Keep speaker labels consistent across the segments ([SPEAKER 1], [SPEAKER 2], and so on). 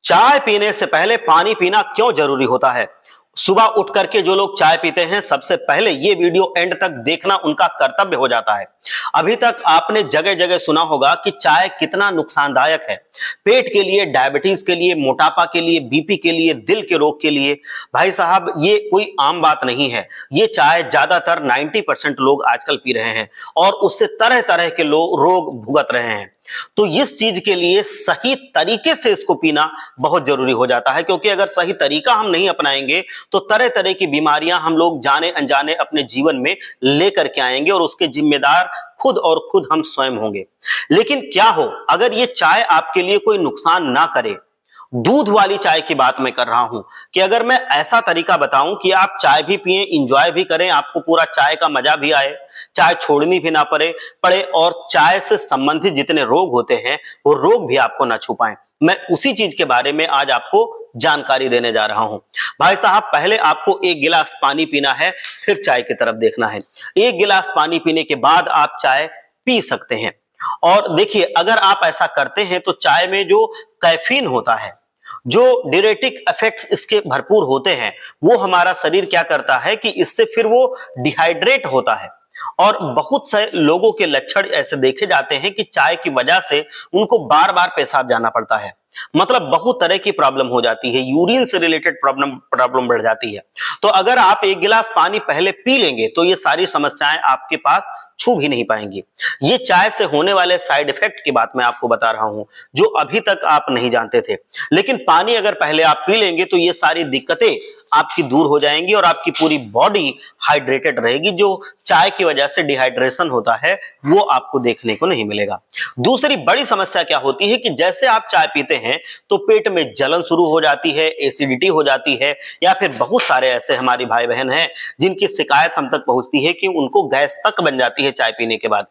[SPEAKER 1] चाय पीने से पहले पानी पीना क्यों जरूरी होता है? सुबह उठ करके जो लोग चाय पीते हैं सबसे पहले ये वीडियो एंड तक देखना उनका कर्तव्य हो जाता है। अभी तक आपने जगह जगह सुना होगा कि चाय कितना नुकसानदायक है, पेट के लिए, डायबिटीज के लिए, मोटापा के लिए, बीपी के लिए, दिल के रोग के लिए। भाई साहब, ये कोई आम बात नहीं है। ये चाय ज्यादातर 90% लोग आजकल पी रहे हैं और उससे तरह तरह के रोग भुगत रहे हैं। तो इस चीज के लिए सही तरीके से इसको पीना बहुत जरूरी हो जाता है, क्योंकि अगर सही तरीका हम नहीं अपनाएंगे तो तरह तरह की बीमारियां हम लोग जाने अनजाने अपने जीवन में लेकर के आएंगे और उसके जिम्मेदार खुद हम स्वयं होंगे। लेकिन क्या हो अगर ये चाय आपके लिए कोई नुकसान ना करे? दूध वाली चाय की बात मैं कर रहा हूं कि अगर मैं ऐसा तरीका बताऊं कि आप चाय भी पिएं, इंजॉय भी करें, आपको पूरा चाय का मजा भी आए, चाय छोड़नी भी ना पड़े और चाय से संबंधित जितने रोग होते हैं वो रोग भी आपको ना छू पाएं। मैं उसी चीज के बारे में आज आपको जानकारी देने जा रहा हूं। भाई साहब, पहले आपको एक गिलास पानी पीना है, फिर चाय की तरफ देखना है। एक गिलास पानी पीने के बाद आप चाय पी सकते हैं। और देखिए, अगर आप ऐसा करते हैं तो चाय में जो कैफीन होता है, जो डायरेटिक इफेक्ट्स इसके भरपूर होते हैं, वो हमारा शरीर क्या करता है कि इससे फिर वो डिहाइड्रेट होता है। और बहुत से लोगों के लक्षण ऐसे देखे जाते हैं कि चाय की वजह से उनको बार बार पेशाब जाना पड़ता है। मतलब बहुत तरह की प्रॉब्लम हो जाती है, यूरिन से रिलेटेड प्रॉब्लम बढ़ जाती है। तो अगर आप एक गिलास पानी पहले पी लेंगे तो ये सारी समस्याएं आपके पास छू भी नहीं पाएंगी। ये चाय से होने वाले साइड इफेक्ट की बात मैं आपको बता रहा हूं, जो अभी तक आप नहीं जानते थे। लेकिन पानी अगर पहले आप पी लेंगे तो ये सारी दिक्कतें आपकी दूर हो जाएंगी और आपकी पूरी बॉडी हाइड्रेटेड रहेगी। जो चाय की वजह से डिहाइड्रेशन होता है वो आपको देखने को नहीं मिलेगा। दूसरी बड़ी समस्या क्या होती है कि जैसे आप चाय पीते हैं तो पेट में जलन शुरू हो जाती है, एसिडिटी हो जाती है, या फिर बहुत सारे ऐसे हमारी भाई बहन हैं जिनकी शिकायत हम तक पहुंचती है कि उनको गैस तक बन जाती है चाय पीने के बाद।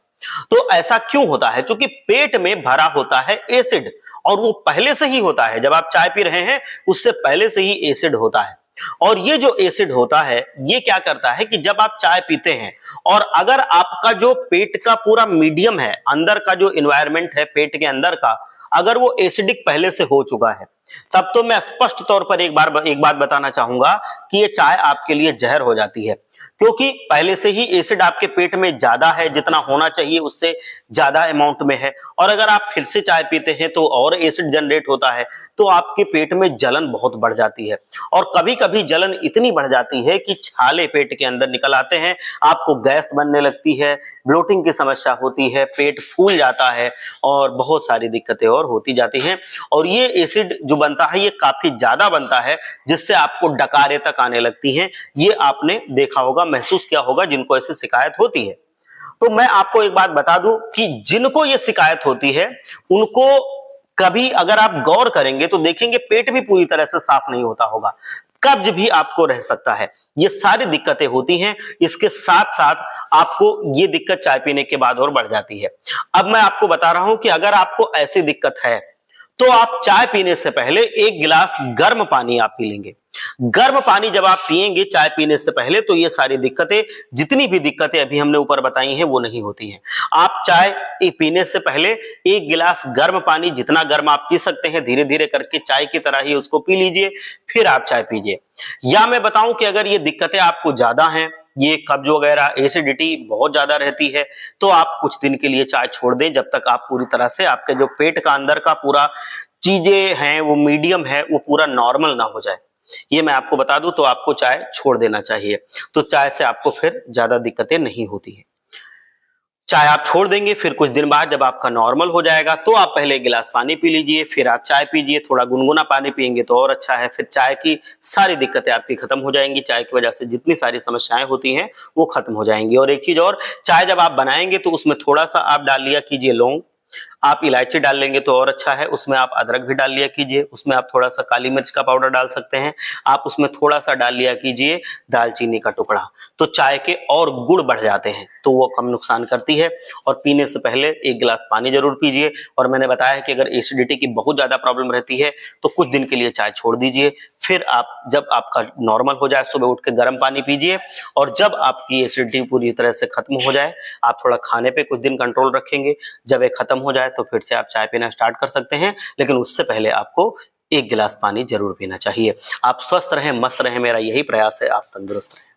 [SPEAKER 1] तो ऐसा क्यों होता है? क्योंकि पेट में भरा होता है एसिड, और वो पहले से ही होता है। जब आप चाय पी रहे हैं उससे पहले से ही एसिड होता है। और ये जो एसिड होता है ये क्या करता है कि जब आप चाय पीते हैं और अगर आपका जो पेट का पूरा मीडियम है, अंदर का जो एनवायरनमेंट है पेट के अंदर का, अगर वो एसिडिक पहले से हो चुका है, तब तो मैं स्पष्ट तौर पर एक बात बताना चाहूंगा कि ये चाय आपके लिए जहर हो जाती है। क्योंकि पहले से ही एसिड आपके पेट में ज्यादा है, जितना होना चाहिए उससे ज्यादा अमाउंट में है, और अगर आप फिर से चाय पीते हैं तो और एसिड जनरेट होता है, तो आपके पेट में जलन बहुत बढ़ जाती है। और कभी कभी जलन इतनी बढ़ जाती है कि छाले पेट के अंदर निकल आते हैं, आपको गैस बनने लगती है, ब्लोटिंग की समस्या होती है, पेट फूल जाता है और बहुत सारी दिक्कतें और होती जाती हैं। और ये एसिड जो बनता है ये काफी ज्यादा बनता है, जिससे आपको डकारें तक आने लगती हैं। ये आपने देखा होगा, महसूस किया होगा जिनको ऐसी शिकायत होती है। तो मैं आपको एक बात बता दूं कि जिनको ये शिकायत होती है उनको कभी अगर आप गौर करेंगे तो देखेंगे पेट भी पूरी तरह से साफ नहीं होता होगा, कब्ज भी आपको रह सकता है। ये सारी दिक्कतें होती हैं। इसके साथ साथ आपको ये दिक्कत चाय पीने के बाद और बढ़ जाती है। अब मैं आपको बता रहा हूं कि अगर आपको ऐसी दिक्कत है तो आप चाय पीने से पहले एक गिलास गर्म पानी आप पी लेंगे। गर्म पानी जब आप पिएंगे चाय पीने से पहले तो ये सारी दिक्कतें, जितनी भी दिक्कतें अभी हमने ऊपर बताई हैं, वो नहीं होती हैं। आप चाय पीने से पहले एक गिलास गर्म पानी, जितना गर्म आप पी सकते हैं, धीरे धीरे करके चाय की तरह ही उसको पी लीजिए, फिर आप चाय पीजिए। या मैं बताऊं कि अगर ये दिक्कतें आपको ज्यादा हैं, ये कब्ज वगैरह, एसिडिटी बहुत ज्यादा रहती है, तो आप कुछ दिन के लिए चाय छोड़ दें, जब तक आप पूरी तरह से आपके जो पेट का अंदर का पूरा चीजें हैं, वो मीडियम है, वो पूरा नॉर्मल ना हो जाए। ये मैं आपको बता दूं, तो आपको चाय छोड़ देना चाहिए। तो चाय से आपको फिर ज्यादा दिक्कतें नहीं होती है। चाय आप छोड़ देंगे, फिर कुछ दिन बाद जब आपका नॉर्मल हो जाएगा तो आप पहले एक गिलास पानी पी लीजिए, फिर आप चाय पीजिए। थोड़ा गुनगुना पानी पियेंगे तो और अच्छा है। फिर चाय की सारी दिक्कतें आपकी खत्म हो जाएंगी। चाय की वजह से जितनी सारी समस्याएं होती हैं वो खत्म हो जाएंगी। और एक चीज और, चाय जब आप बनाएंगे तो उसमें थोड़ा सा आप डाल लिया कीजिए लौंग, आप इलायची डाल लेंगे तो और अच्छा है। उसमें आप अदरक भी डाल लिया कीजिए, उसमें आप थोड़ा सा काली मिर्च का पाउडर डाल सकते हैं, आप उसमें थोड़ा सा डाल लिया कीजिए दालचीनी का टुकड़ा। तो चाय के और गुण बढ़ जाते हैं, तो वो कम नुकसान करती है। और पीने से पहले एक गिलास पानी जरूर पीजिए। और मैंने बताया कि अगर एसिडिटी की बहुत ज्यादा प्रॉब्लम रहती है तो कुछ दिन के लिए चाय छोड़ दीजिए, फिर आप जब आपका नॉर्मल हो जाए सुबह उठ के गर्म पानी पीजिए। और जब आपकी एसिडिटी पूरी तरह से खत्म हो जाए, आप थोड़ा खाने पे कुछ दिन कंट्रोल रखेंगे, जब ये खत्म हो जाए तो फिर से आप चाय पीना स्टार्ट कर सकते हैं। लेकिन उससे पहले आपको 1 गिलास पानी जरूर पीना चाहिए। आप स्वस्थ रहें, मस्त रहें, मेरा यही प्रयास है, आप तंदुरुस्त रहें।